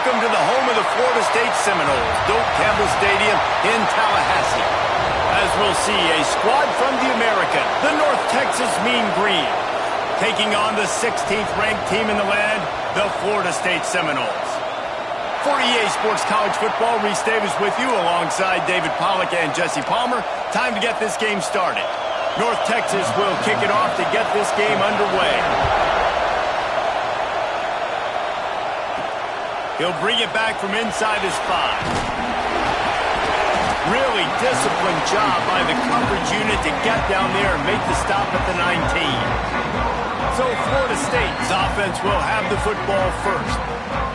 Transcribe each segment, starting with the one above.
Welcome to the home of the Florida State Seminoles, Doak Campbell Stadium in Tallahassee. As we'll see, a squad from the American, the North Texas Mean Green, taking on the 16th ranked team in the land, the Florida State Seminoles. For EA Sports College Football, Reese Davis with you alongside David Pollack and Jesse Palmer. Time to get this game started. North Texas will kick it off to get this game underway. He'll bring it back from inside his 5. Really disciplined job by the coverage unit to get down there and make the stop at the 19. So Florida State's offense will have the football first.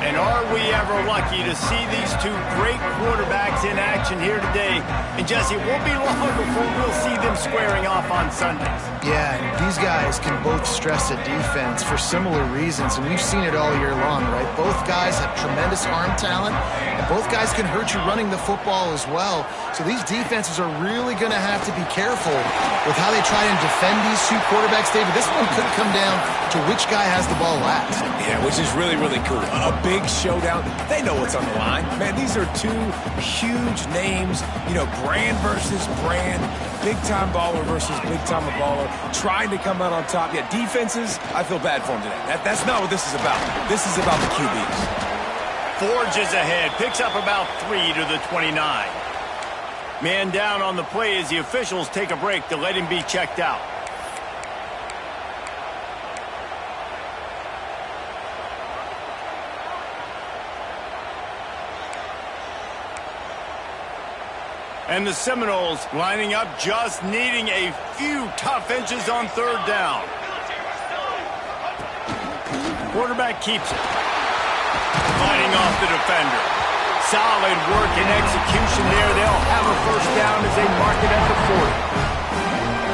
And are we ever lucky to see these two great quarterbacks in action here today? And Jesse, it won't be long before we'll see them squaring off on Sundays. Yeah, and these guys can both stress a defense for similar reasons, and we've seen it all year long, right? Both guys have tremendous arm talent, and both guys can hurt you running the football as well. So these defenses are really going to have to be careful with how they try and defend these two quarterbacks, David. This one could come down to which guy has the ball last. Yeah, which is really, really cool. A big showdown. They know what's on the line. Man, these are two huge names, you know, brand versus brand, big-time baller versus big-time baller, trying to come out on top. Yeah, defenses, I feel bad for them today. That's not what this is about. This is about the QBs. Forges ahead, picks up about 3 to the 29. Man down on the play as the officials take a break to let him be checked out. And the Seminoles lining up, just needing a few tough inches on 3rd down. Quarterback keeps it. Fighting off the defender. Solid work and execution there. They'll have a 1st down as they mark it at the 40.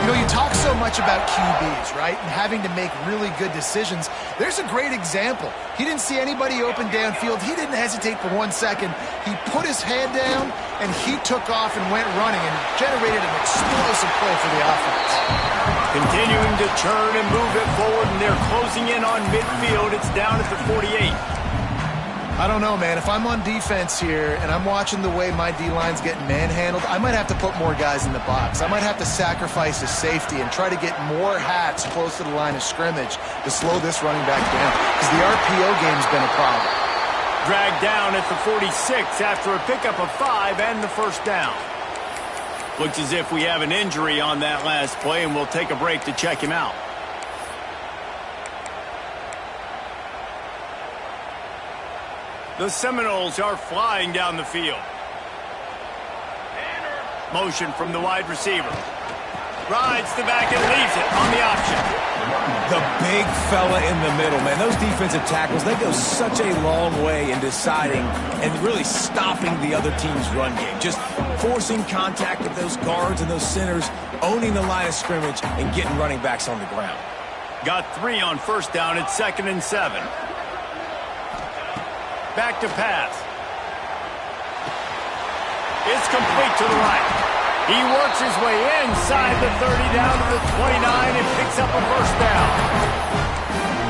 You know, you talk so much about QBs, right, and having to make really good decisions. There's a great example. He didn't see anybody open downfield. He didn't hesitate for 1 second. He put his head down, and he took off and went running and generated an explosive play for the offense. Continuing to turn and move it forward, and they're closing in on midfield. It's down at the 48. I don't know, man. If I'm on defense here and I'm watching the way my D-line's getting manhandled, I might have to put more guys in the box. I might have to sacrifice a safety and try to get more hats close to the line of scrimmage to slow this running back down, because the RPO game's been a problem. Dragged down at the 46 after a pickup of 5 and the 1st down. Looks as if we have an injury on that last play, and we'll take a break to check him out. The Seminoles are flying down the field. Motion from the wide receiver. Rides the back and leaves it on the option. The big fella in the middle, man. Those defensive tackles, they go such a long way in deciding and really stopping the other team's run game. Just forcing contact with those guards and those centers, owning the line of scrimmage, and getting running backs on the ground. Got 3 on 1st down at 2nd and 7. Back to pass. It's complete to the right. He works his way inside the 30 down to the 29 and picks up a 1st down.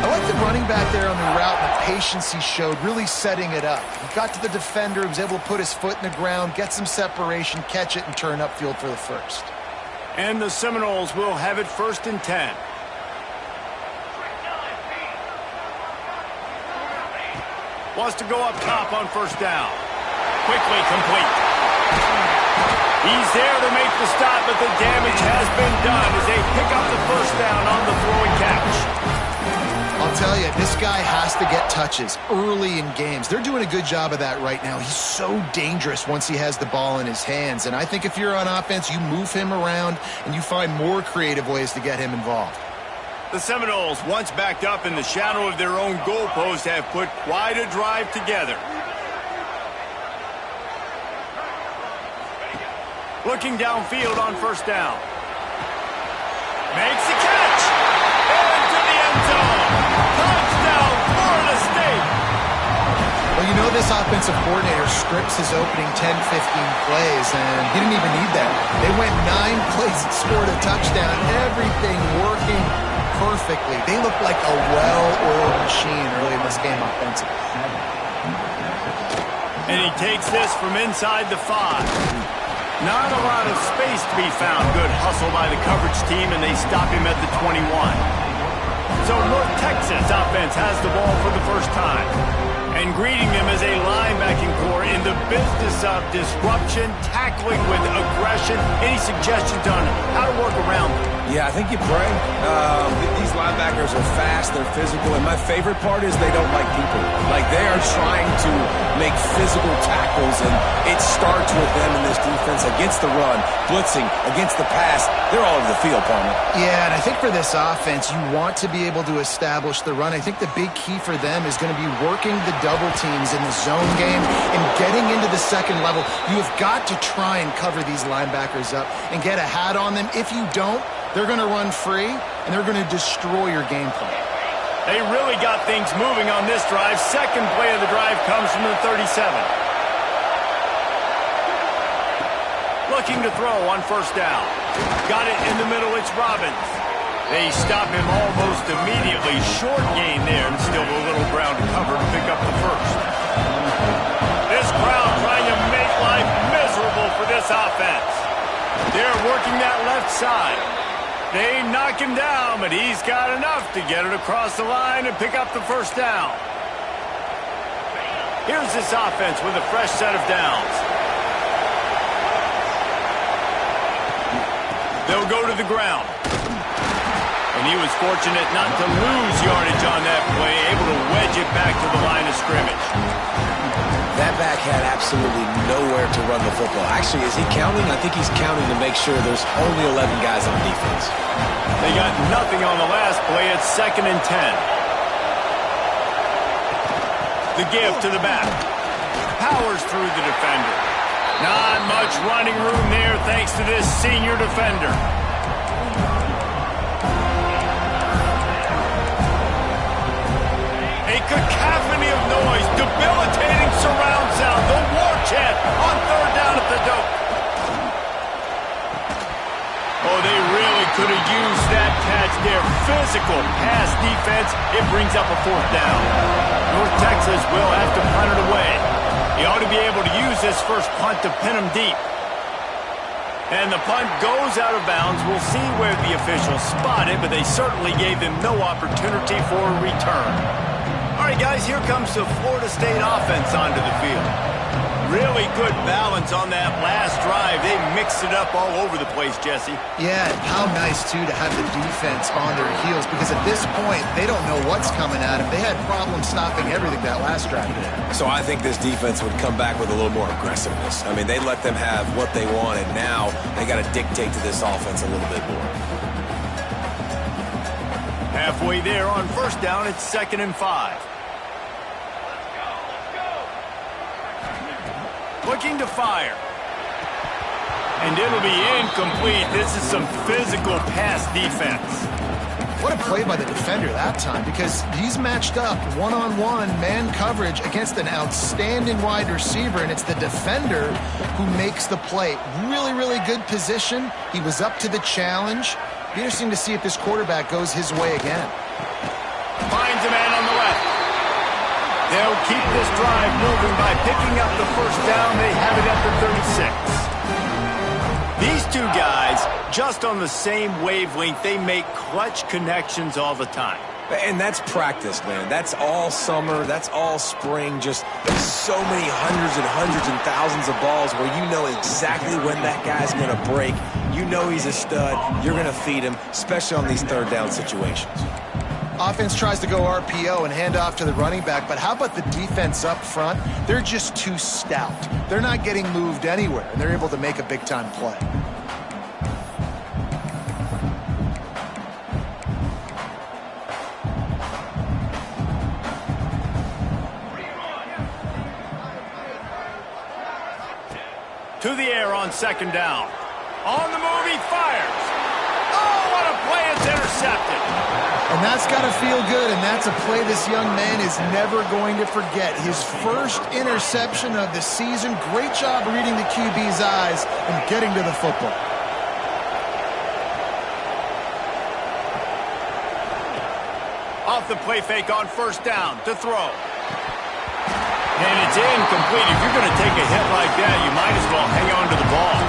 I like the running back there on the route and the patience he showed, really setting it up. He got to the defender, was able to put his foot in the ground, get some separation, catch it, and turn upfield for the 1st. And the Seminoles will have it 1st and 10. Wants to go up top on 1st down. Quickly complete. He's there to make the stop, but the damage has been done as they pick up the 1st down on the throw and catch. I'll tell you, this guy has to get touches early in games. They're doing a good job of that right now. He's so dangerous once he has the ball in his hands. And I think if you're on offense, you move him around and you find more creative ways to get him involved. The Seminoles, once backed up in the shadow of their own goalpost, have put quite a drive together. Looking downfield on 1st down. Makes the catch. Into the end zone. Touchdown, Florida State. Well, you know this offensive coordinator scripts his opening 10, 15 plays, and he didn't even need that. They went 9 plays and scored a touchdown. Everything working perfectly. They look like a well-oiled machine early in this game offensively. And he takes this from inside the 5. Not a lot of space to be found. Good hustle by the coverage team, and they stop him at the 21. So North Texas offense has the ball for the first time. And greeting them as a linebacking core in the business of disruption, tackling with aggression. Any suggestions on how to work around them? Yeah, I think you pray. These linebackers are fast, they're physical, and my favorite part is they don't like people. Like, they are trying to make physical tackles, and it starts with them in this defense against the run, blitzing, against the pass. They're all over the field, Palmer. Yeah, and I think for this offense, you want to be able to establish the run. I think the big key for them is going to be working the double teams in the zone game and getting into the second level. You have got to try and cover these linebackers up and get a hat on them. If you don't, they're going to run free, and they're going to destroy your game plan. They really got things moving on this drive. Second play of the drive comes from the 37. Looking to throw on first down. Got it in the middle, it's Robbins. They stop him almost immediately. Short gain there, and still a little ground to cover to pick up the first. This crowd trying to make life miserable for this offense. They're working that left side. They knock him down, but he's got enough to get it across the line and pick up the first down. Here's this offense with a fresh set of downs. They'll go to the ground. And he was fortunate not to lose yardage on that play, able to wedge it back to the line of scrimmage. That back had absolutely nowhere to run the football. Actually, is he counting? I think he's counting to make sure there's only 11 guys on defense. They got nothing on the last play. It's 2nd and 10. The give to the back. Powers through the defender. Not much running room there thanks to this senior defender. A cacophony of noise, debilitating surround sound, the war chant on third down at the dope. Oh, they really could have used that catch there. Physical pass defense, it brings up a fourth down. North Texas will have to punt it away. He ought to be able to use this first punt to pin him deep. And the punt goes out of bounds. We'll see where the officials spot it, but they certainly gave them no opportunity for a return. All right, guys, here comes the Florida State offense onto the field. Really good balance on that last drive. They mixed it up all over the place, Jesse. Yeah, and how nice, too, to have the defense on their heels, because at this point, they don't know what's coming at them. They had problems stopping everything that last drive. So I think this defense would come back with a little more aggressiveness. I mean, they let them have what they wanted. Now they got to dictate to this offense a little bit more. Halfway there on first down, it's 2nd and 5. Looking to fire. And it'll be incomplete. This is some physical pass defense. What a play by the defender that time, because he's matched up one-on-one man coverage against an outstanding wide receiver, and it's the defender who makes the play. Really, really good position. He was up to the challenge. Be interesting to see if this quarterback goes his way again. Finds a man on the left. They'll keep this drive moving by picking up the first down. They have it at the 36. These two guys, just on the same wavelength, they make clutch connections all the time. And that's practice, man. That's all summer. That's all spring. Just so many hundreds and thousands of balls where you know exactly when that guy's going to break. You know he's a stud. You're going to feed him, especially on these third down situations. Offense tries to go RPO and hand off to the running back, but how about the defense up front? They're just too stout. They're not getting moved anywhere, and they're able to make a big-time play. To the air on 2nd down. On the move, he fires. Oh, what a play. It's intercepted. And that's got to feel good, and that's a play this young man is never going to forget. His first interception of the season. Great job reading the QB's eyes and getting to the football. Off the play fake on first down to throw. And it's incomplete. If you're going to take a hit like that, you might as well hang on to the ball.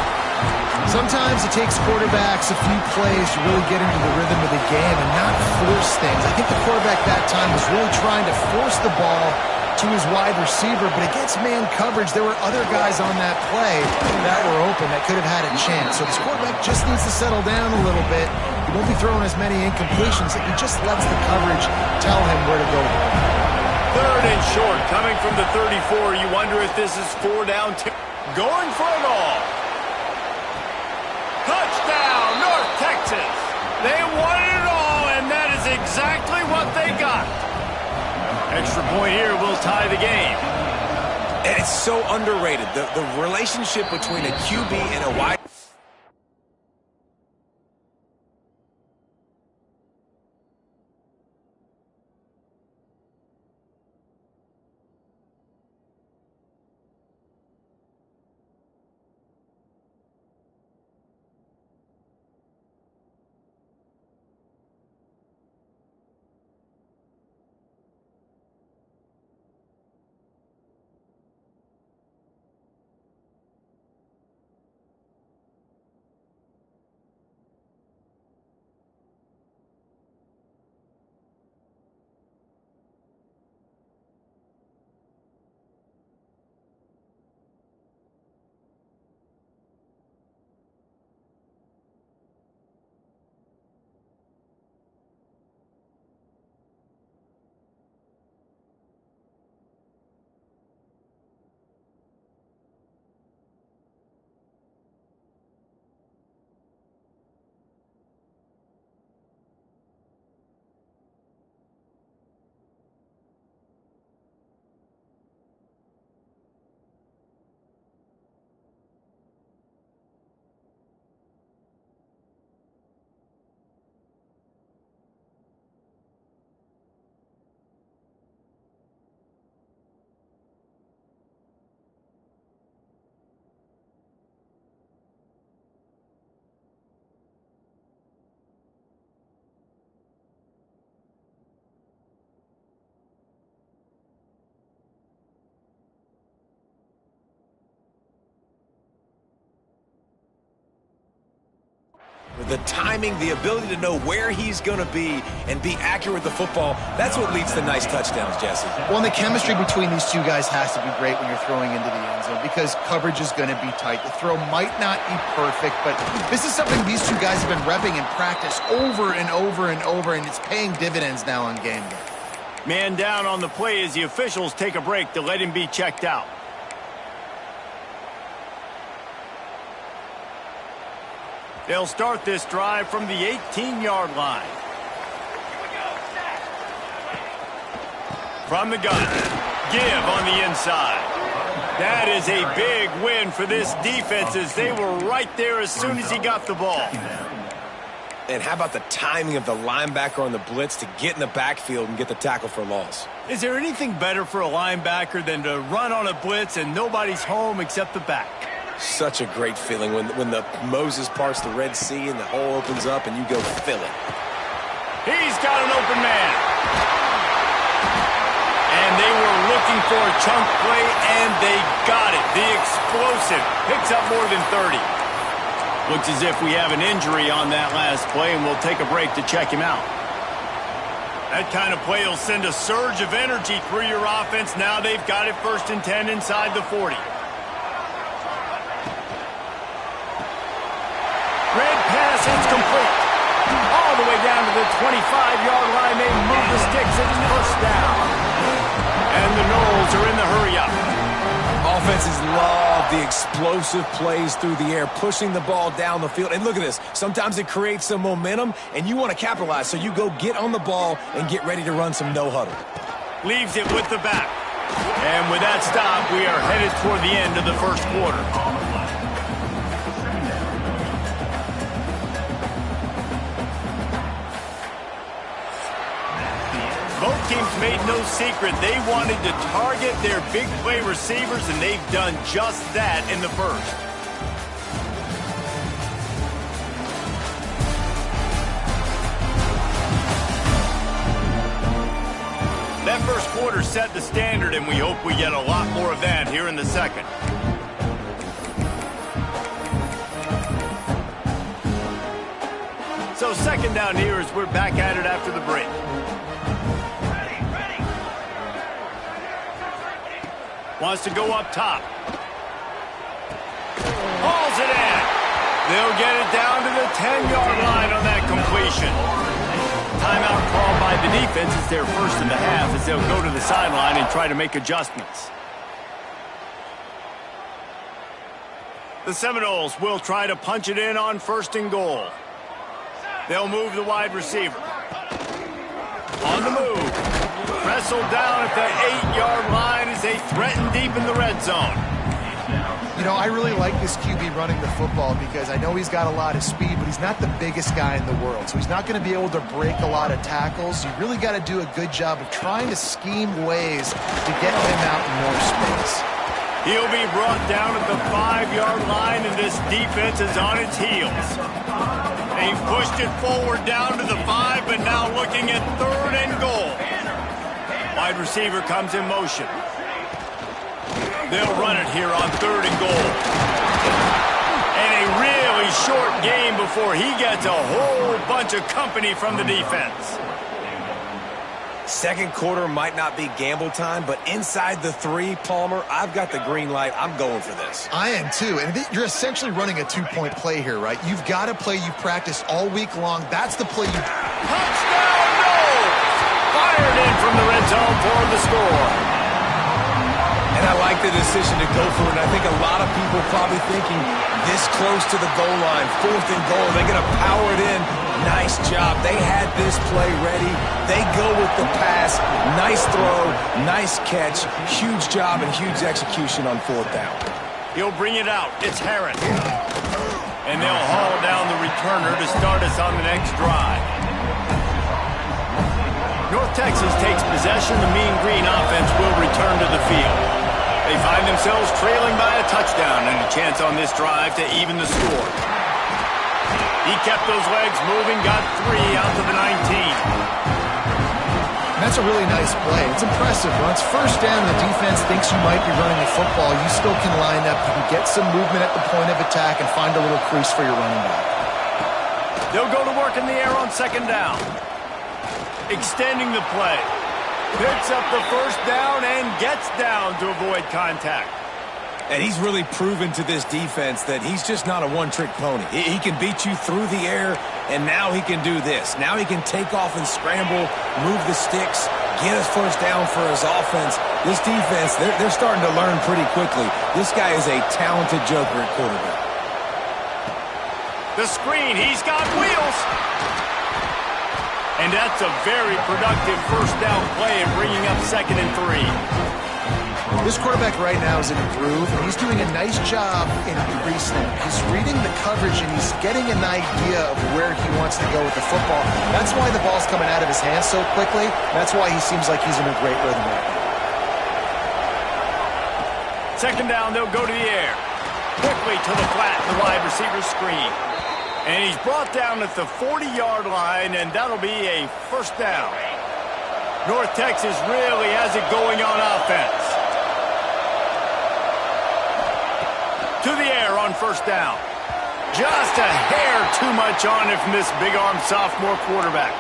Sometimes it takes quarterbacks a few plays to really get into the rhythm of the game and not force things. I think the quarterback that time was really trying to force the ball to his wide receiver, but against man coverage, there were other guys on that play that were open that could have had a chance. So this quarterback just needs to settle down a little bit. He won't be throwing as many incompletions. He just lets the coverage tell him where to go. Third and short, coming from the 34. You wonder if this is 4 down. Going for it all. Touchdown, North Texas. They wanted it all, and that is exactly what they got. Extra point here will tie the game. And it's so underrated. The relationship between a QB and a wide... The timing, the ability to know where he's going to be and be accurate with the football, that's what leads to nice touchdowns, Jesse. Well, and the chemistry between these two guys has to be great when you're throwing into the end zone because coverage is going to be tight. The throw might not be perfect, but this is something these two guys have been repping in practice over and over and over, and it's paying dividends now on game day. Man down on the play as the officials take a break to let him be checked out. They'll start this drive from the 18-yard line. From the gun, give on the inside. That is a big win for this defense as they were right there as soon as he got the ball. And how about the timing of the linebacker on the blitz to get in the backfield and get the tackle for loss? Is there anything better for a linebacker than to run on a blitz and nobody's home except the back? Such a great feeling when the Moses parts the Red Sea and the hole opens up and you go fill it. He's got an open man. And they were looking for a chunk play, and they got it. The explosive picks up more than 30. Looks as if we have an injury on that last play, and we'll take a break to check him out. That kind of play will send a surge of energy through your offense. Now they've got it 1st and 10 inside the 40. Red pass, it's complete. All the way down to the 25-yard line. They move the sticks. It's first down. And the Knowles are in the hurry-up. Offenses love the explosive plays through the air, pushing the ball down the field. And look at this. Sometimes it creates some momentum, and you want to capitalize. So you go get on the ball and get ready to run some no-huddle. Leaves it with the back. And with that stop, we are headed toward the end of the first quarter. Both teams made no secret they wanted to target their big play receivers, and they've done just that in the first. That first quarter quarter set the standard, and we hope we get a lot more of that here in the second. So second down here as we're back at it after the break. Wants to go up top. Hauls it in. They'll get it down to the 10-yard line on that completion. Timeout called by the defense. It's their first in the half as they'll go to the sideline and try to make adjustments. The Seminoles will try to punch it in on first and goal. They'll move the wide receiver. On the move. Wrestled down at the 8-yard line as they threaten deep in the red zone. You know, I really like this QB running the football because I know he's got a lot of speed, but he's not the biggest guy in the world. So he's not going to be able to break a lot of tackles. You really got to do a good job of trying to scheme ways to get him out in more space. He'll be brought down at the 5-yard line, and this defense is on its heels. They've pushed it forward down to the 5, but now looking at third and goal. Wide receiver comes in motion. They'll run it here on third and goal. And a really short game before he gets a whole bunch of company from the defense. Second quarter might not be gamble time, but inside the 3, Palmer, I've got the green light. I'm going for this. I am too. And you're essentially running a 2-point play here, right? You've got a play you've practiced all week long. That's the play you... Touchdown, no! Fired in from the red zone for the score. And I like the decision to go for it. I think a lot of people probably thinking this close to the goal line, fourth and goal, they're going to power it in. Nice job. They had this play ready. They go with the pass. Nice throw, nice catch. Huge job and huge execution on fourth down. He'll bring it out. It's Harris. And they'll haul down the returner to start us on the next drive. North Texas takes possession. The Mean Green offense will return to the field. They find themselves trailing by a touchdown and a chance on this drive to even the score. He kept those legs moving, got 3 out to the 19. That's a really nice play. It's impressive. Once first down, the defense thinks you might be running the football. You still can line up. You can get some movement at the point of attack and find a little crease for your running back. They'll go to work in the air on second down. Extending the play. Picks up the first down and gets down to avoid contact. And he's really proven to this defense that he's just not a one-trick pony. He can beat you through the air, and now he can do this. Now he can take off and scramble, move the sticks, get his first down for his offense. This defense, they're starting to learn pretty quickly. This guy is a talented joker at quarterback. The screen, he's got wheels. And that's a very productive first down play and bringing up 2nd and 3. This quarterback right now is in a groove, and he's doing a nice job in pre-snap. He's reading the coverage, and he's getting an idea of where he wants to go with the football. That's why the ball's coming out of his hands so quickly. That's why he seems like he's in a great rhythm right now. Second down, they'll go to the air. Quickly to the flat, the wide receiver screen. And he's brought down at the 40-yard line, and that'll be a first down. North Texas really has it going on offense. To the air on first down. Just a hair too much on it from this big-armed sophomore quarterback.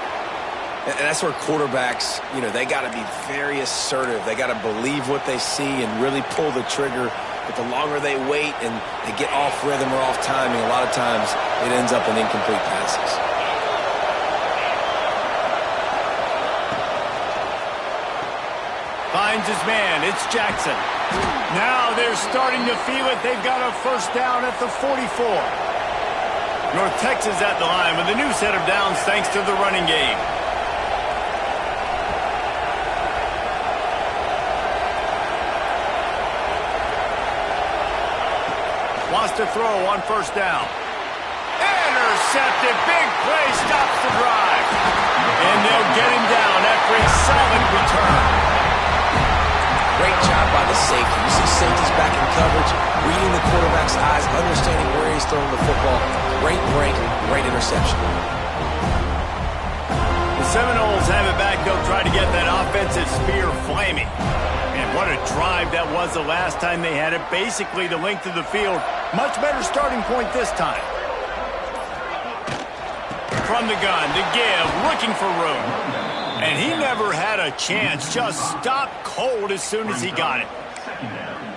And that's where quarterbacks, they got to be very assertive. They got to believe what they see and really pull the trigger. But the longer they wait and they get off rhythm or off timing, a lot of times it ends up in incomplete passes. Finds his man. It's Jackson. Now they're starting to feel it. They've got a first down at the 44. North Texas at the line with a new set of downs thanks to the running game. Wants to throw on first down. Intercepted. Big play stops the drive. And they'll get him down after a solid return. Great job by the safety. You see safeties back in coverage, reading the quarterback's eyes, understanding where he's throwing the football. Great break, great interception. The Seminoles have it back. They'll try to get that offensive spear flaming. And what a drive that was the last time they had it. Basically the length of the field. Much better starting point this time. From the gun, to give, looking for room. And he never had a chance. Just stopped cold as soon as he got it.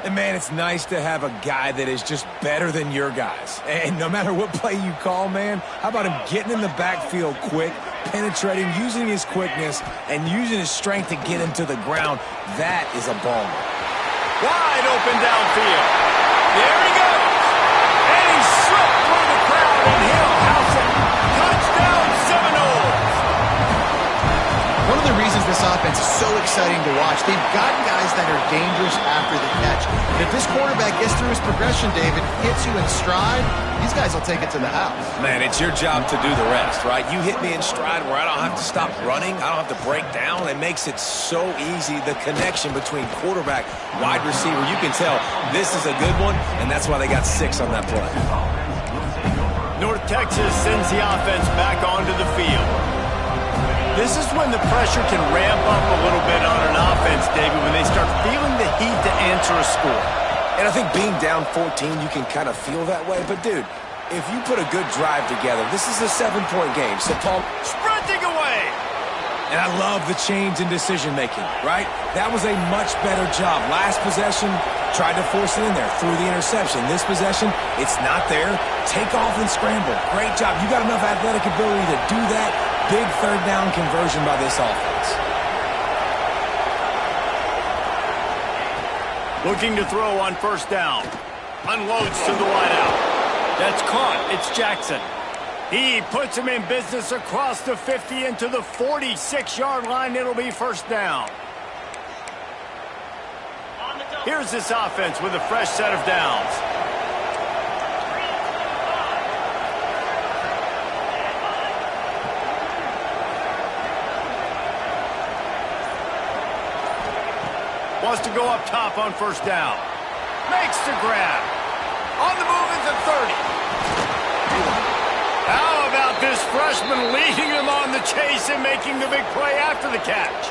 And, man, it's nice to have a guy that is just better than your guys. And no matter what play you call, man, how about him getting in the backfield quick, penetrating, using his quickness, and using his strength to get him to the ground. That is a baller. Wide open downfield. There he goes. And he slipped through the crowd, and he'll house it. Touchdown, Seminoles. One of the reasons this offense is so exciting to watch, they've got guys that are dangerous after the catch. And if this quarterback gets through his progression, David, hits you in stride, these guys will take it to the house. Man, it's your job to do the rest, right? You hit me in stride where I don't have to stop running. I don't have to break down. It makes it so easy, the connection between quarterback, wide receiver. You can tell this is a good one, and that's why they got 6 on that play. North Texas sends the offense back onto the field. This is when the pressure can ramp up a little bit on an offense, David, when they start feeling the heat to answer a score. And I think being down 14, you can kind of feel that way. But, dude, if you put a good drive together, this is a 7-point game. So, Paul, sprinting away. And I love the change in decision-making, right? That was a much better job. Last possession, tried to force it in there, threw the interception. This possession, it's not there. Take off and scramble. Great job. You got enough athletic ability to do that. Big third down conversion by this offense. Looking to throw on first down. Unloads to the wideout. That's caught. It's Jackson. He puts him in business across the 50 into the 46-yard line. It'll be first down. Here's this offense with a fresh set of downs. Wants to go up top on first down. Makes the grab. On the move is the 30. How about this freshman leading him on the chase and making the big play after the catch?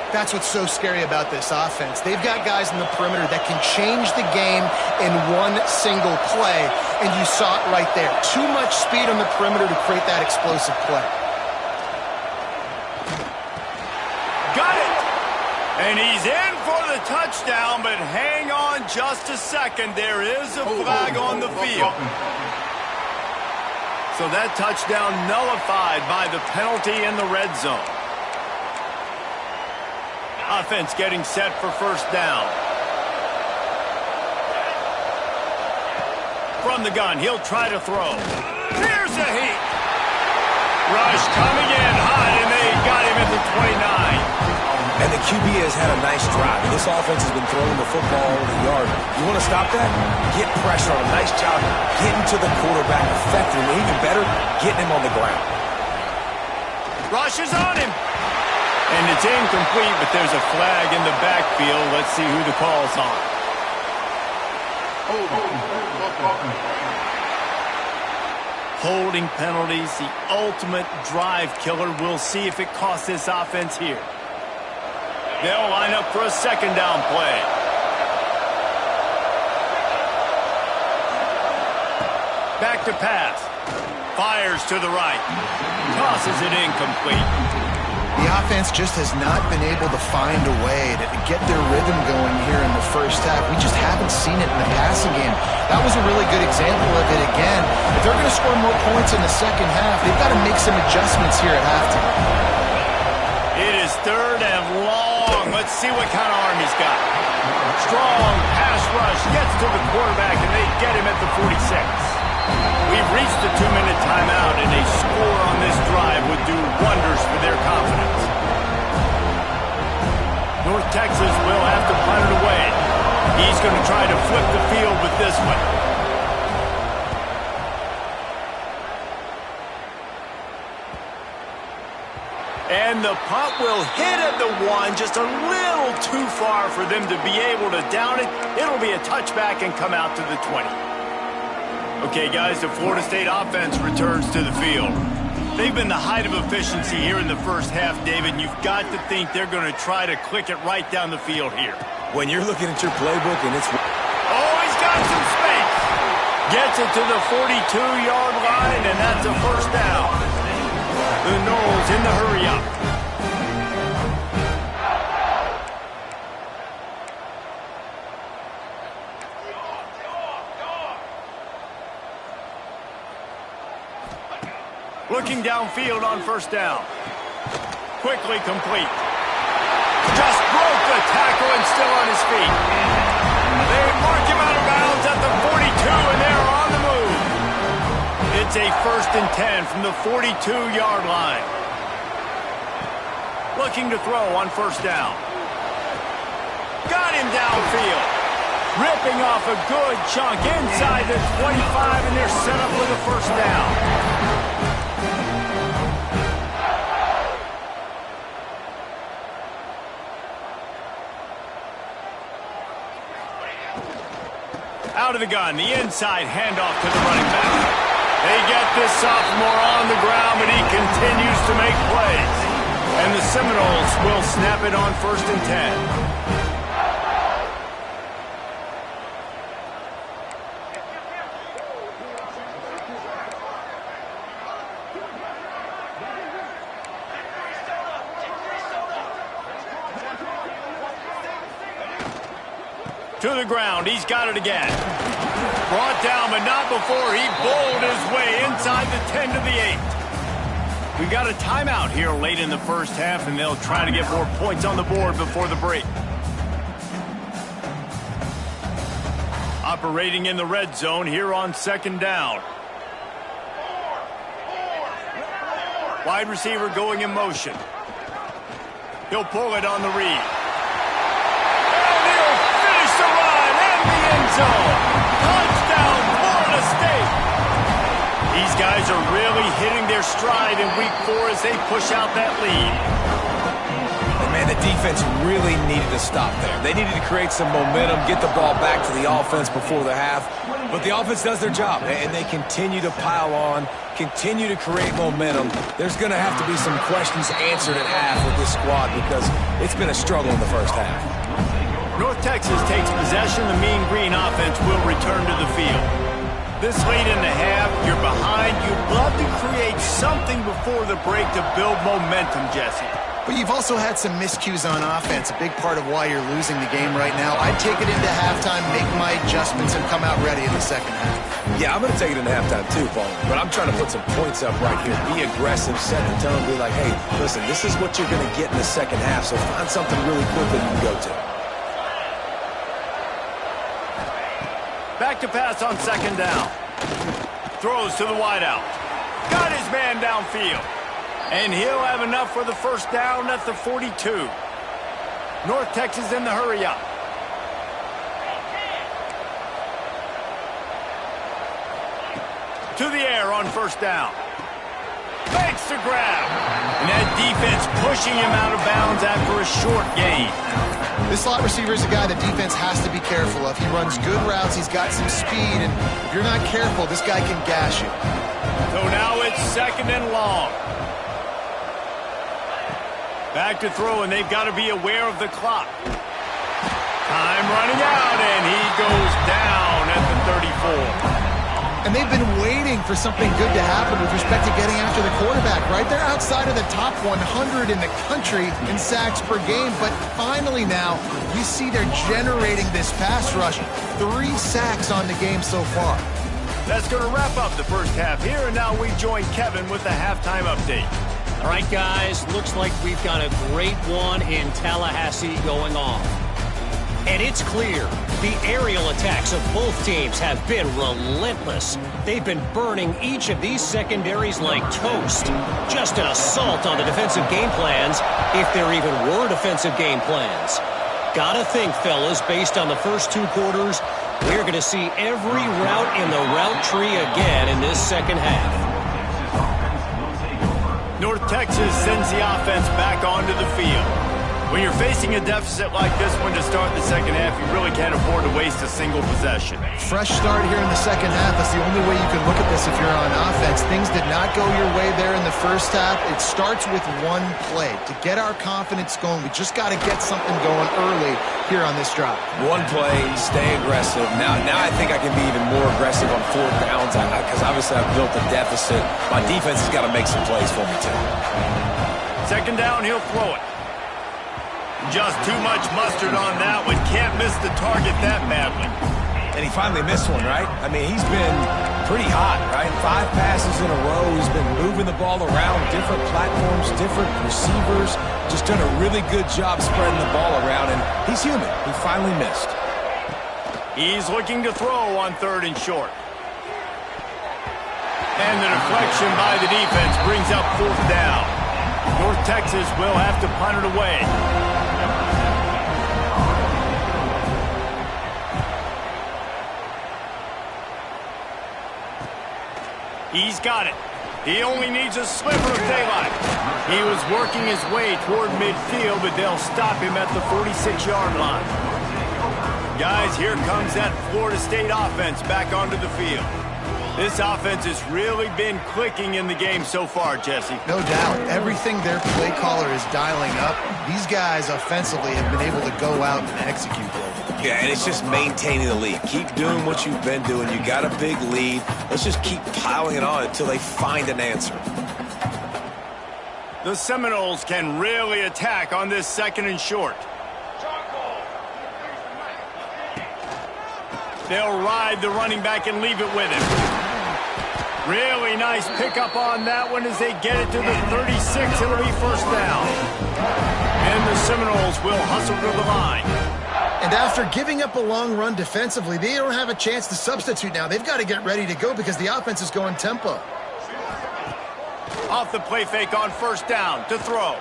That's what's so scary about this offense. They've got guys in the perimeter that can change the game in one single play, and you saw it right there. Too much speed on the perimeter to create that explosive play. Got it! And he's in for the touchdown, but hang on just a second. There is a flag on the field. So that touchdown nullified by the penalty in the red zone. Offense getting set for first down. From the gun, he'll try to throw. Here's a heat. Rush coming in hot, and they got him at the 29. And the QB has had a nice drive. This offense has been throwing the football over the yard. You want to stop that? Get pressure on. Nice job getting to the quarterback effectively. Even better, getting him on the ground. Rush is on him. And it's incomplete, but there's a flag in the backfield. Let's see who the call's on. Holding penalties, the ultimate drive killer. We'll see if it costs this offense here. They'll line up for a second down play. Back to pass. Fires to the right. Tosses it incomplete. The offense just has not been able to find a way to get their rhythm going here in the first half. We just haven't seen it in the passing game. That was a really good example of it again. If they're going to score more points in the second half, they've got to make some adjustments here at halftime. It is third and long. Let's see what kind of arm he's got. Strong pass rush gets to the quarterback, and they get him at the 46. We've reached the 2-minute timeout, and a score on this drive would do wonders for their confidence. North Texas will have to punt it away. He's going to try to flip the field with this one. And the punt will hit at the 1, just a little too far for them to be able to down it. It'll be a touchback and come out to the 20. Okay, guys, the Florida State offense returns to the field. They've been the height of efficiency here in the first half, David, and you've got to think they're going to try to click it right down the field here. When you're looking at your playbook and it's... Oh, he's got some space. Gets it to the 42-yard line, and that's a first down. The Noles in the hurry-up. Looking downfield on first down. Quickly complete. Just broke the tackle and still on his feet. They mark him out of bounds at the 42, and they're on the move. It's a 1st and 10 from the 42-yard line. Looking to throw on first down. Got him downfield. Ripping off a good chunk inside the 25, and they're set up with a first down. Out of the gun, the inside handoff to the running back. They get this sophomore on the ground, but he continues to make plays. And the Seminoles will snap it on 1st and 10. To the ground, he's got it again. Brought down, but not before he bowled his way inside the 10 to the 8. We got a timeout here late in the first half, and they'll try to get more points on the board before the break. Operating in the red zone here on 2nd down. Wide receiver going in motion. He'll pull it on the read. Touchdown, Florida State. These guys are really hitting their stride in week 4 as they push out that lead. And man, the defense really needed to stop there. They needed to create some momentum, get the ball back to the offense before the half. But the offense does their job, and they continue to pile on, continue to create momentum. There's going to have to be some questions answered at half with this squad because it's been a struggle in the first half. North Texas takes possession. The Mean Green offense will return to the field. This late in the half, you're behind. You'd love to create something before the break to build momentum, Jesse. But you've also had some miscues on offense, a big part of why you're losing the game right now. I'd take it into halftime, make my adjustments, and come out ready in the second half. Yeah, I'm going to take it into halftime too, Paul. But I'm trying to put some points up right here. Be aggressive, set the tone, be like, hey, listen, this is what you're going to get in the second half, so find something really quick that you can go to. Back to pass on 2nd down. Throws to the wideout. Got his man downfield. And he'll have enough for the first down at the 42. North Texas in the hurry-up. To the air on first down. Makes the grab. And that defense pushing him out of bounds after a short gain. This slot receiver is a guy the defense has to be careful of. He runs good routes. He's got some speed. And if you're not careful, this guy can gash you. So now it's 2nd and long. Back to throw, and they've got to be aware of the clock. Time running out, and he goes down at the 34. And they've been waiting for something good to happen with respect to getting after the quarterback, right? They're outside of the top 100 in the country in sacks per game, but finally now you see they're generating this pass rush. 3 sacks on the game so far. That's going to wrap up the first half here, and now we join Kevin with the halftime update. All right, guys, looks like we've got a great one in Tallahassee going on. And it's clear the aerial attacks of both teams have been relentless. They've been burning each of these secondaries like toast. Just an assault on the defensive game plans, if there even were defensive game plans. Gotta think, fellas, based on the first 2 quarters, we're going to see every route in the route tree again in this second half. North Texas sends the offense back onto the field. When you're facing a deficit like this one to start the second half, you really can't afford to waste a single possession. Fresh start here in the second half. That's the only way you can look at this if you're on offense. Things did not go your way there in the first half. It starts with one play. To get our confidence going, we just got to get something going early here on this drive. One play, stay aggressive. Now I think I can be even more aggressive on fourth downs because obviously I've built a deficit. My defense has got to make some plays for me too. Second down, he'll throw it. Just too much mustard on that one. Can't miss the target that badly. And he finally missed one, right? I mean, he's been pretty hot, right? 5 passes in a row. He's been moving the ball around, different platforms, different receivers. Just done a really good job spreading the ball around, and he's human. He finally missed. He's looking to throw on 3rd and short. And the deflection by the defense brings up 4th down. North Texas will have to punt it away. He's got it. He only needs a sliver of daylight. He was working his way toward midfield, but they'll stop him at the 46-yard line. Guys, here comes that Florida State offense back onto the field. This offense has really been clicking in the game so far, Jesse. No doubt. Everything their play caller is dialing up, these guys offensively have been able to go out and execute them. Yeah, and it's just maintaining the lead. Keep doing what you've been doing. You got a big lead. Let's just keep piling it on until they find an answer. The Seminoles can really attack on this 2nd and short. They'll ride the running back and leave it with him. Really nice pickup on that one as they get it to the 36. It'll be 1st down. And the Seminoles will hustle to the line. And after giving up a long run defensively, they don't have a chance to substitute now. They've got to get ready to go because the offense is going tempo. Off the play fake on 1st down to throw.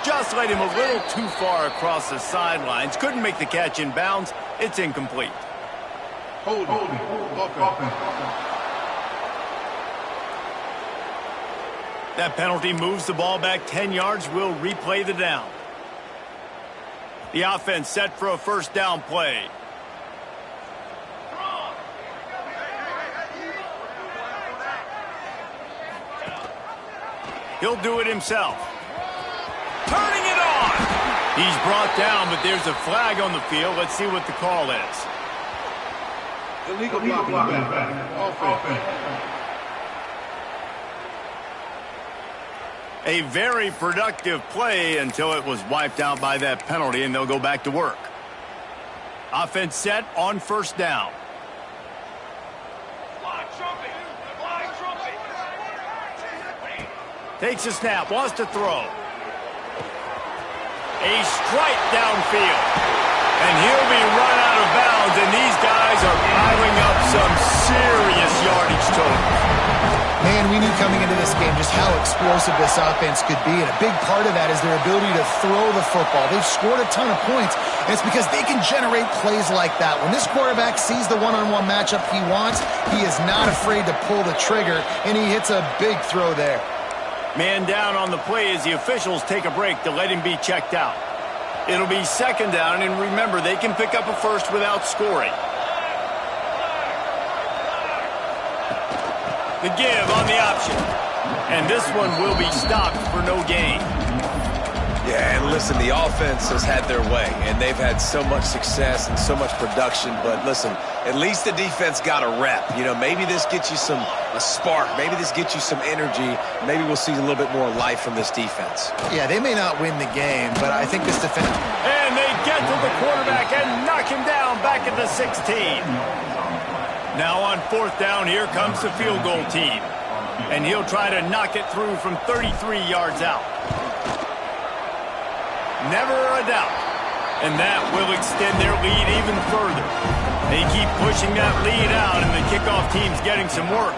Just laid him a little too far across the sidelines. Couldn't make the catch in bounds. It's incomplete. Hold offense. That penalty moves the ball back 10 yards. We'll replay the down. The offense set for a 1st down play. He'll do it himself. Turning it on. He's brought down, but there's a flag on the field. Let's see what the call is. Illegal blocking. Offense. A very productive play until it was wiped out by that penalty, and they'll go back to work. Offense set on 1st down. Takes a snap, wants to throw. A strike downfield. And he'll be run out of bounds, and these guys are piling up some serious yardage totals. Man, we knew coming into this game just how explosive this offense could be, and a big part of that is their ability to throw the football. They've scored a ton of points, and it's because they can generate plays like that. When this quarterback sees the one-on-one matchup he wants, he is not afraid to pull the trigger, and he hits a big throw there. Man down on the play as the officials take a break to let him be checked out. It'll be 2nd down, and remember, they can pick up a first without scoring. The give on the option. And this one will be stopped for no gain. Yeah, and listen, the offense has had their way, and they've had so much success and so much production. But listen, at least the defense got a rep. You know, maybe this gets you a spark. Maybe this gets you some energy. Maybe we'll see a little bit more life from this defense. Yeah, they may not win the game, but I think this defense... And they get to the quarterback and knock him down back at the 16. Now on 4th down, here comes the field goal team. And he'll try to knock it through from 33 yards out. Never a doubt. And that will extend their lead even further. They keep pushing that lead out, and the kickoff team's getting some work.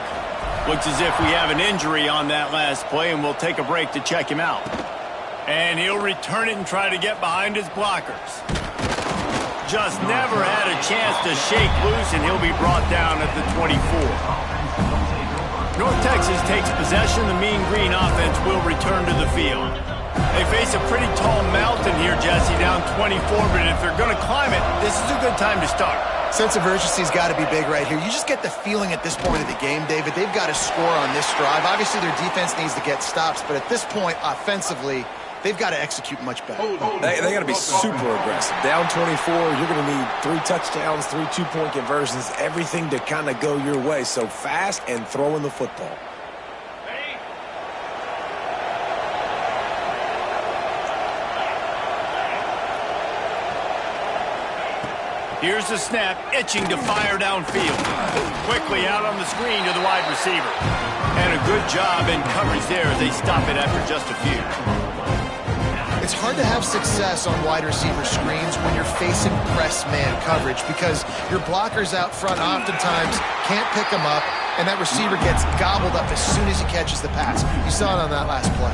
Looks as if we have an injury on that last play, and we'll take a break to check him out. And he'll return it and try to get behind his blockers. Just never had a chance to shake loose, and he'll be brought down at the 24. North Texas takes possession. The Mean Green offense will return to the field. They face a pretty tall mountain here, Jesse, down 24, but if they're going to climb it, this is a good time to start. Sense of urgency's got to be big right here. You just get the feeling at this point of the game, David, they've got to score on this drive. Obviously, their defense needs to get stops, but at this point, offensively, they've got to execute much better. They got to be super aggressive. Down 24, you're going to need 3 touchdowns, 3 two-point conversions, everything to kind of go your way. So fast and throwing the football. Here's the snap, itching to fire downfield. Quickly out on the screen to the wide receiver. And a good job in coverage there as they stop it after just a few. It's hard to have success on wide receiver screens when you're facing press man coverage because your blockers out front oftentimes can't pick them up, and that receiver gets gobbled up as soon as he catches the pass. You saw it on that last play.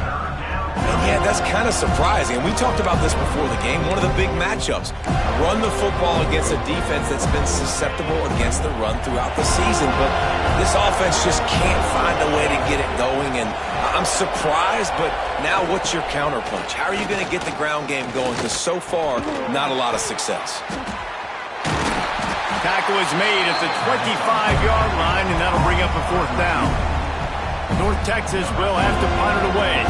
And yeah, that's kind of surprising. And we talked about this before the game. One of the big matchups. Run the football against a defense that's been susceptible against the run throughout the season. But this offense just can't find a way to get it going. And I'm surprised, but now what's your counterpunch? How are you going to get the ground game going? Because so far, not a lot of success. Tackle is made at the 25-yard line, and that'll bring up a 4th down. North Texas will have to punt it away.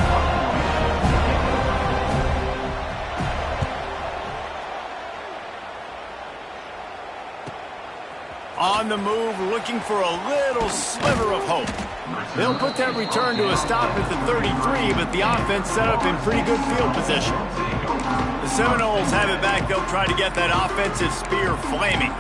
On the move, looking for a little sliver of hope. They'll put that return to a stop at the 33, but the offense set up in pretty good field position. The Seminoles have it back. They'll try to get that offensive spear flaming.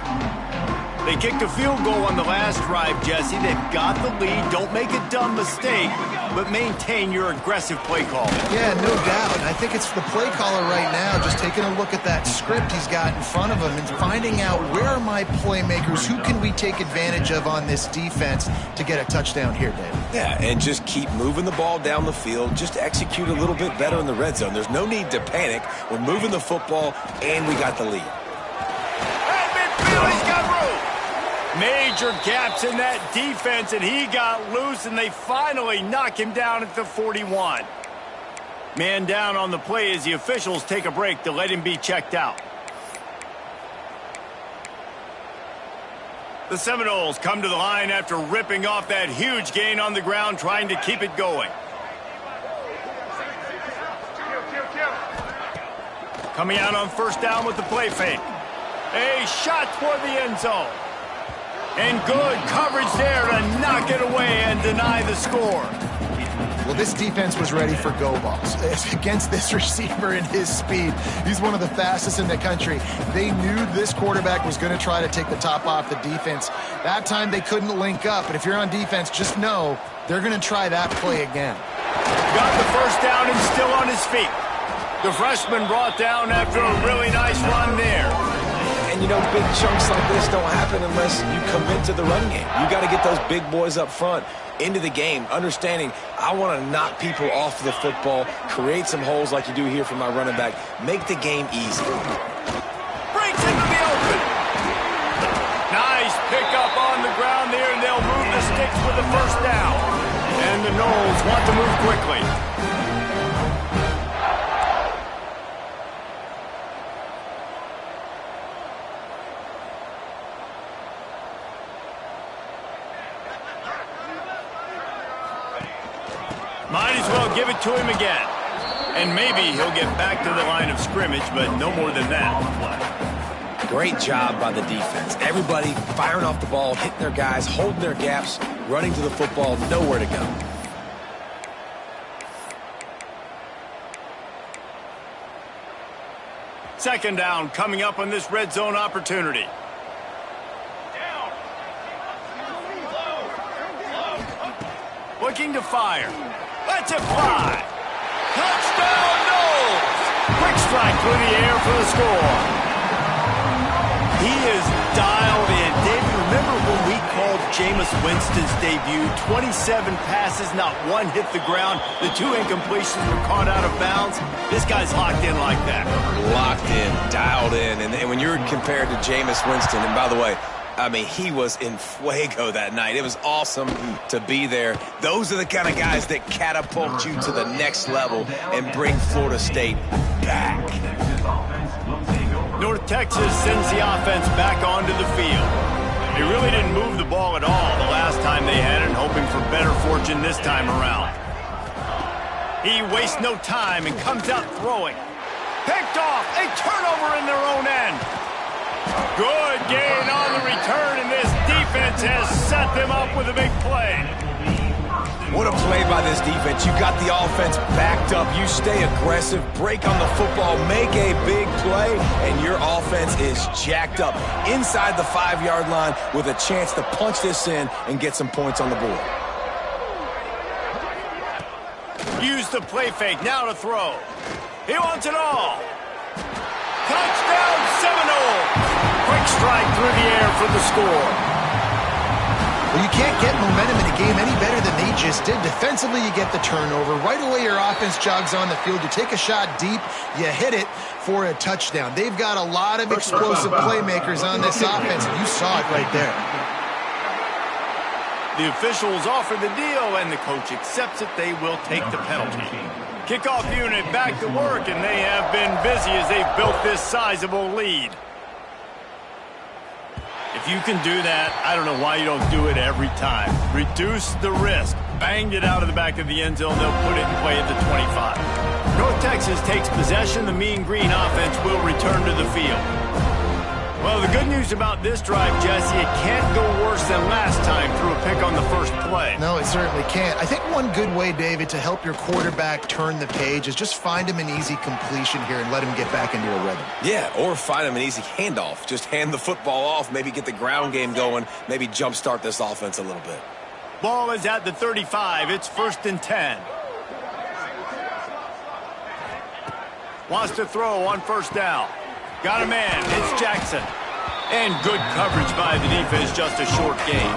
They kicked a field goal on the last drive, Jesse. They've got the lead. Don't make a dumb mistake, but maintain your aggressive play call. Yeah, no doubt. And I think it's the play caller right now just taking a look at that script he's got in front of him and finding out where are my playmakers, who can we take advantage of on this defense to get a touchdown here, Dave. Yeah, and just keep moving the ball down the field. Just execute a little bit better in the red zone. There's no need to panic. We're moving the football, and we got the lead. Hey, midfield, he's got room. Major gaps in that defense, and he got loose, and they finally knock him down at the 41. Man down on the play as the officials take a break to let him be checked out. The Seminoles come to the line after ripping off that huge gain on the ground, trying to keep it going. Coming out on 1st down with the play fake. A shot toward the end zone. And good coverage there to knock it away and deny the score. Well, this defense was ready for go balls. Against this receiver and his speed, he's one of the fastest in the country. They knew this quarterback was going to try to take the top off the defense. That time they couldn't link up, but if you're on defense, just know they're going to try that play again. Got the 1st down and still on his feet. The freshman brought down after a really nice run there. And, you know, big chunks like this don't happen unless you commit to the run game. You got to get those big boys up front into the game, understanding I want to knock people off the football, create some holes like you do here for my running back, make the game easy. Breaks into the open. Nice pickup on the ground there, and they'll move the sticks for the 1st down. And the Noles want to move quickly. Might as well give it to him again. And maybe he'll get back to the line of scrimmage, but no more than that. Great job by the defense. Everybody firing off the ball, hitting their guys, holding their gaps, running to the football, nowhere to go. Second down coming up on this red zone opportunity. Looking to fire. Lets it fly. Touchdown, Noles! Quick strike through the air for the score. He is dialed in. David, remember when we called Jameis Winston's debut? 27 passes, not one hit the ground. The 2 incompletions were caught out of bounds. This guy's locked in like that. Locked in, dialed in. And when you're compared to Jameis Winston, and by the way, I mean, he was in fuego that night. It was awesome to be there. Those are the kind of guys that catapult you to the next level and bring Florida State back. North Texas sends the offense back onto the field. They really didn't move the ball at all the last time they had it, hoping for better fortune this time around. He wastes no time and comes out throwing. Picked off, a turnover in their own end. Good gain on the return, and this defense has set them up with a big play. What a play by this defense. You got the offense backed up. You stay aggressive, break on the football, make a big play, and your offense is jacked up inside the 5-yard line with a chance to punch this in and get some points on the board. Use the play fake, now to throw. He wants it all. Touchdown Seminole! Quick strike through the air for the score. Well, you can't get momentum in a game any better than they just did. Defensively, you get the turnover. Right away, your offense jogs on the field. You take a shot deep, you hit it for a touchdown. They've got a lot of explosive playmakers on this offense, and you saw it right there. The officials offer the deal, and the coach accepts it. They will take the penalty. Kickoff unit back to work, and they have been busy as they've built this sizable lead. If you can do that, I don't know why you don't do it every time. Reduce the risk. Banged it out of the back of the end zone. They'll put it in play at the 25. North Texas takes possession. The Mean Green offense will return to the field. Well, the good news about this drive, Jesse, it can't go worse than last time through a pick on the first play. No, it certainly can't. I think one good way, David, to help your quarterback turn the page is just find him an easy completion here and let him get back into a rhythm. Yeah, or find him an easy handoff. Just hand the football off, maybe get the ground game going, maybe jumpstart this offense a little bit. Ball is at the 35. It's 1st and 10. Wants to throw on first down. Got a man. It's Jackson. And good coverage by the defense, just a short gain.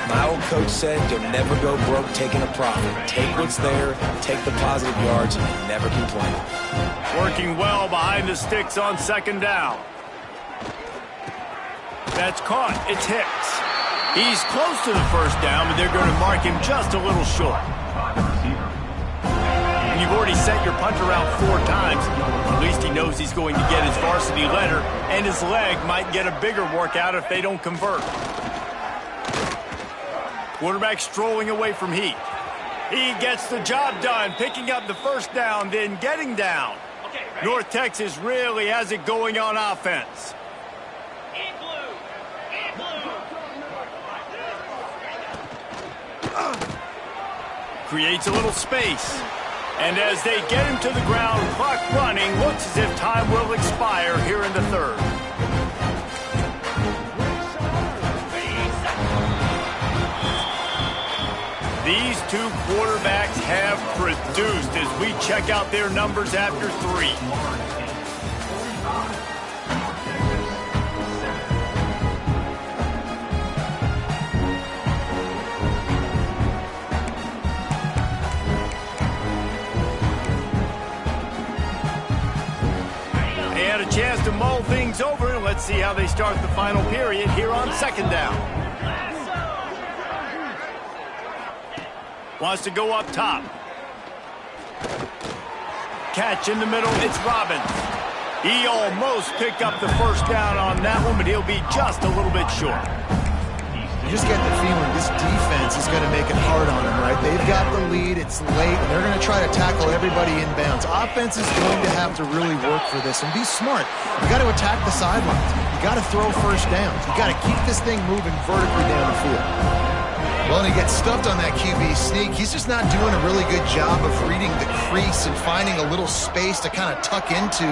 My old coach said you'll never go broke taking a profit. Take what's there, take the positive yards, and never complain. Working well behind the sticks on 2nd down. That's caught. It's Hicks. He's close to the first down, but they're going to mark him just a little short. You've already sent your punter out 4 times. At least he knows he's going to get his varsity letter, and his leg might get a bigger workout if they don't convert. Quarterback strolling away from heat. He gets the job done, picking up the first down, then getting down. North Texas really has it going on offense. Creates a little space. And as they get him to the ground, clock running, looks as if time will expire here in the 3rd. These 2 quarterbacks have produced as we check out their numbers after 3. They had a chance to mull things over. Let's see how they start the final period here on 2nd down. Wants to go up top. Catch in the middle. It's Robbins. He almost picked up the first down on that one, but he'll be just a little bit short. You just get the feeling this defense is going to make it hard on them, right? They've got the lead. It's late, and they're going to try to tackle everybody inbounds. Offense is going to have to really work for this and be smart. You got to attack the sidelines. You got to throw first downs. You got to keep this thing moving vertically down the field. Well, and he gets stuffed on that QB sneak. He's just not doing a really good job of reading the crease and finding a little space to kind of tuck into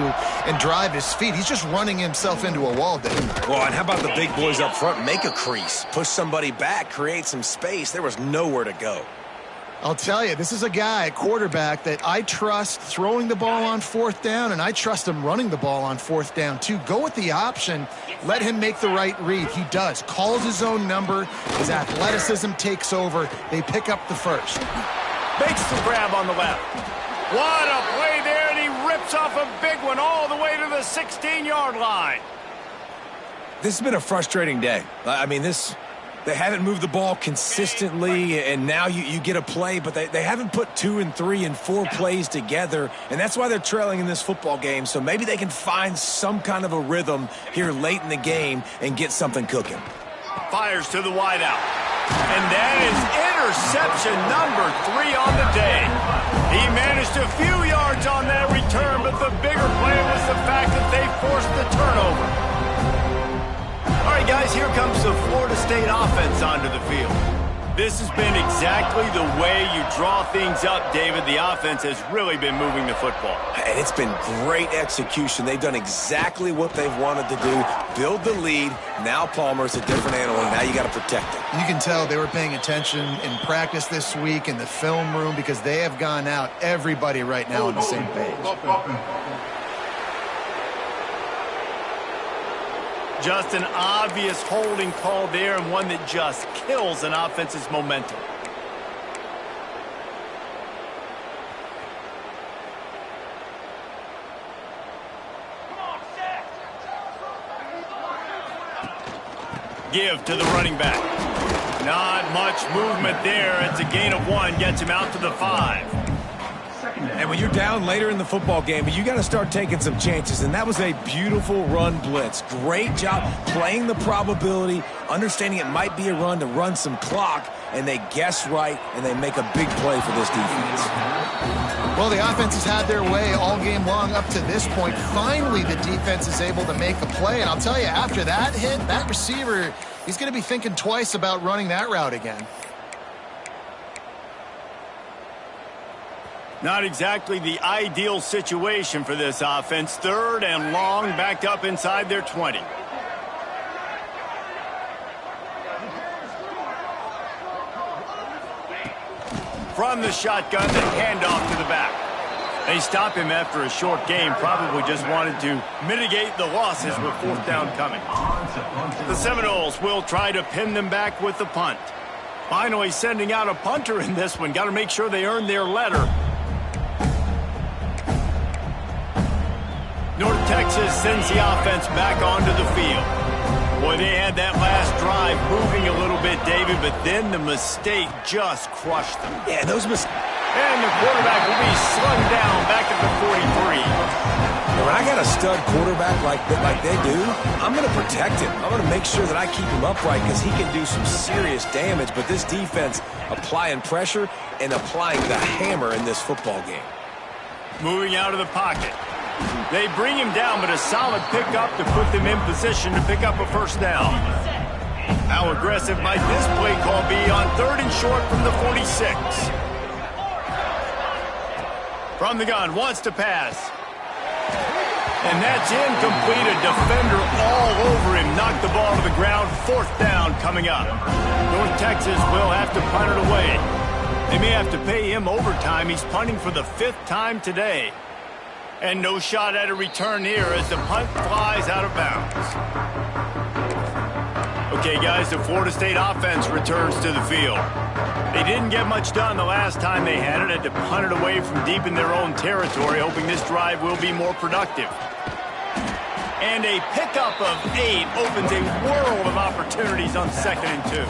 and drive his feet. He's just running himself into a wall, Dave. Well, and how about the big boys up front? Make a crease. Push somebody back. Create some space. There was nowhere to go. I'll tell you, this is a guy, quarterback, that I trust throwing the ball on 4th down, and I trust him running the ball on 4th down, too. Go with the option. Let him make the right read. He does. Calls his own number. His athleticism takes over. They pick up the first. Makes the grab on the left. What a play there, and he rips off a big one all the way to the 16-yard line. This has been a frustrating day. I mean, they haven't moved the ball consistently, and now you get a play, but they haven't put 2 and 3 and 4 plays together, and that's why they're trailing in this football game. So maybe they can find some kind of a rhythm here late in the game and get something cooking. Fires to the wideout. And that is interception number 3 on the day. He managed a few yards on that return, but the bigger play was the fact that they forced the turnover. All right, guys, here comes the Florida State offense onto the field. This has been exactly the way you draw things up, David. The offense has really been moving the football. And it's been great execution. They've done exactly what they've wanted to do. Build the lead. Now Palmer's a different animal, and now you got to protect it. You can tell they were paying attention in practice this week in the film room because they have gone out, everybody right now on the same page. Just an obvious holding call there, and one that just kills an offense's momentum. Give to the running back. Not much movement there. It's a gain of 1, gets him out to the 5. And when you're down later in the football game, you got to start taking some chances. And that was a beautiful run blitz. Great job playing the probability, understanding it might be a run to run some clock, and they guess right, and they make a big play for this defense. Well, the offense has had their way all game long up to this point. Finally, the defense is able to make a play. And I'll tell you, after that hit, that receiver, he's going to be thinking twice about running that route again. Not exactly the ideal situation for this offense. 3rd and long, backed up inside their 20. From the shotgun, the handoff to the back. They stop him after a short game. Probably just wanted to mitigate the losses with 4th down coming. The Seminoles will try to pin them back with the punt. Finally sending out a punter in this one. Got to make sure they earn their letter. North Texas sends the offense back onto the field. Boy, they had that last drive moving a little bit, David, but then the mistake just crushed them. Yeah, those mistakes. And the quarterback will be slung down back at the 43. When I got a stud quarterback like they do, I'm going to protect him. I'm going to make sure that I keep him upright because he can do some serious damage. But this defense applying pressure and applying the hammer in this football game. Moving out of the pocket. They bring him down, but a solid pickup to put them in position to pick up a 1st down. How aggressive might this play call be on 3rd and short from the 46? From the gun, wants to pass. And that's incomplete. A defender all over him. Knocked the ball to the ground. 4th down coming up. North Texas will have to punt it away. They may have to pay him overtime. He's punting for the 5th time today. And no shot at a return here as the punt flies out of bounds. Okay, guys, the Florida State offense returns to the field. They didn't get much done the last time they had it. Had to punt it away from deep in their own territory, hoping this drive will be more productive. And a pickup of 8 opens a world of opportunities on 2nd and 2.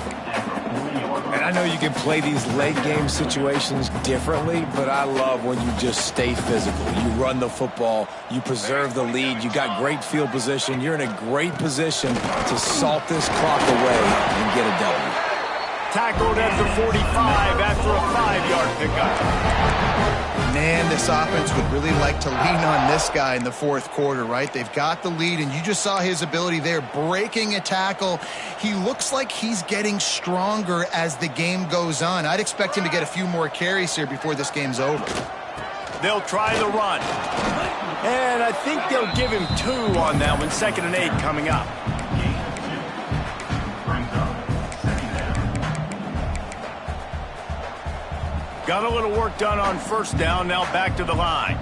And I know you can play these late game situations differently, but I love when you just stay physical. You run the football, you preserve the lead, you got great field position, you're in a great position to salt this clock away and get a W. Tackled at the 45 after a 5-yard pickup. Man, this offense would really like to lean on this guy in the 4th quarter, right? They've got the lead, and you just saw his ability there, breaking a tackle. He looks like he's getting stronger as the game goes on. I'd expect him to get a few more carries here before this game's over. They'll try the run. And I think they'll give him 2 on that one. 2nd and 8 coming up. Got a little work done on 1st down, now back to the line.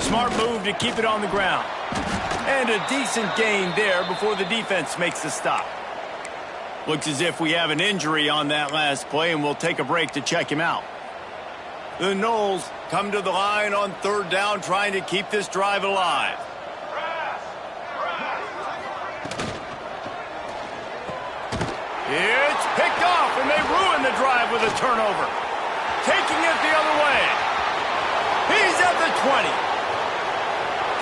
Smart move to keep it on the ground. And a decent gain there before the defense makes the stop. Looks as if we have an injury on that last play, and we'll take a break to check him out. The Noles come to the line on third down, trying to keep this drive alive. It's picked off, and they ruin the drive with a turnover. Taking it the other way. He's at the 20.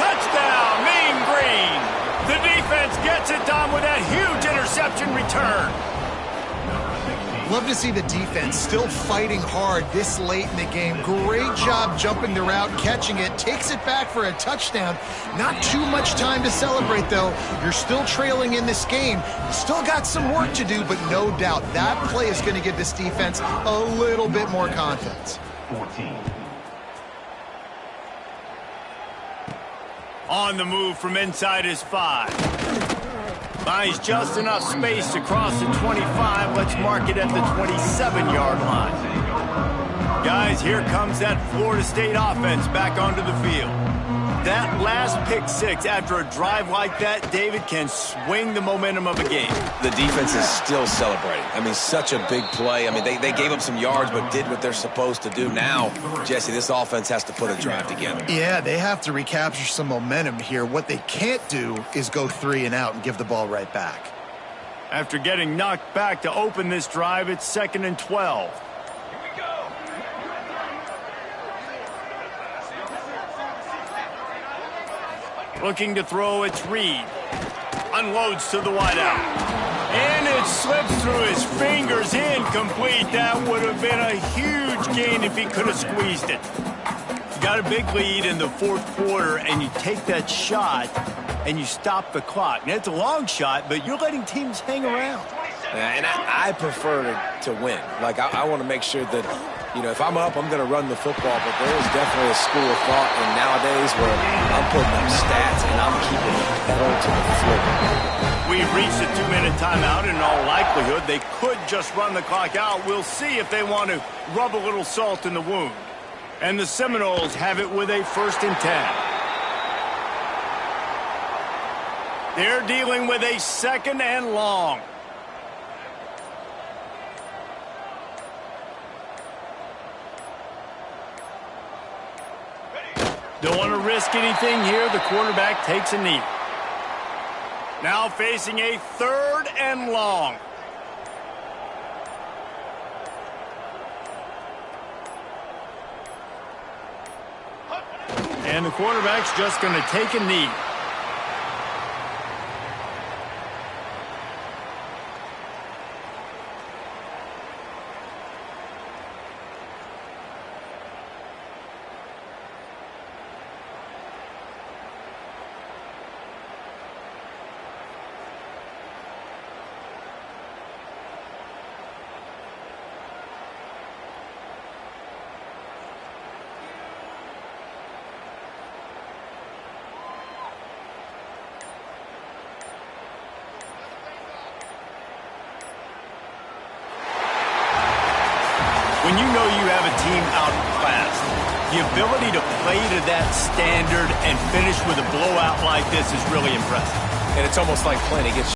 Touchdown, Mean Green. The defense gets it done with that huge interception return. Love to see the defense still fighting hard this late in the game. Great job jumping the route, catching it, takes it back for a touchdown. Not too much time to celebrate, though. You're still trailing in this game. You still got some work to do, but no doubt that play is going to give this defense a little bit more confidence. 14. On the move from inside his 5. Finds just enough space to cross the 25. Let's mark it at the 27-yard line. Guys, here comes that Florida State offense back onto the field. That last pick six after a drive like that, David, can swing the momentum of a game. The defense is still celebrating. I mean, such a big play. I mean, they gave up some yards but did what they're supposed to do. Now, Jesse, this offense has to put a drive together. Yeah, they have to recapture some momentum here. What they can't do is go 3 and out and give the ball right back. After getting knocked back to open this drive, it's 2nd and 12. Looking to throw, it's Reed. Unloads to the wideout. And it slips through his fingers, incomplete. That would have been a huge gain if he could have squeezed it. You got a big lead in the 4th quarter, and you take that shot, and you stop the clock. Now, it's a long shot, but you're letting teams hang around. And I prefer to win. Like, I want to make sure that, you know, if I'm up, I'm going to run the football, but there is definitely a school of thought in nowadays where I'm putting up stats and I'm keeping the pedal to the floor. We've reached a 2-minute timeout. In all likelihood, they could just run the clock out. We'll see if they want to rub a little salt in the wound. And the Seminoles have it with a 1st and 10. They're dealing with a 2nd and long. Don't want to risk anything here. The quarterback takes a knee. Now facing a 3rd and long. And the quarterback's just going to take a knee. When you know you have a team outclassed, the ability to play to that standard and finish with a blowout like this is really impressive. And it's almost like playing against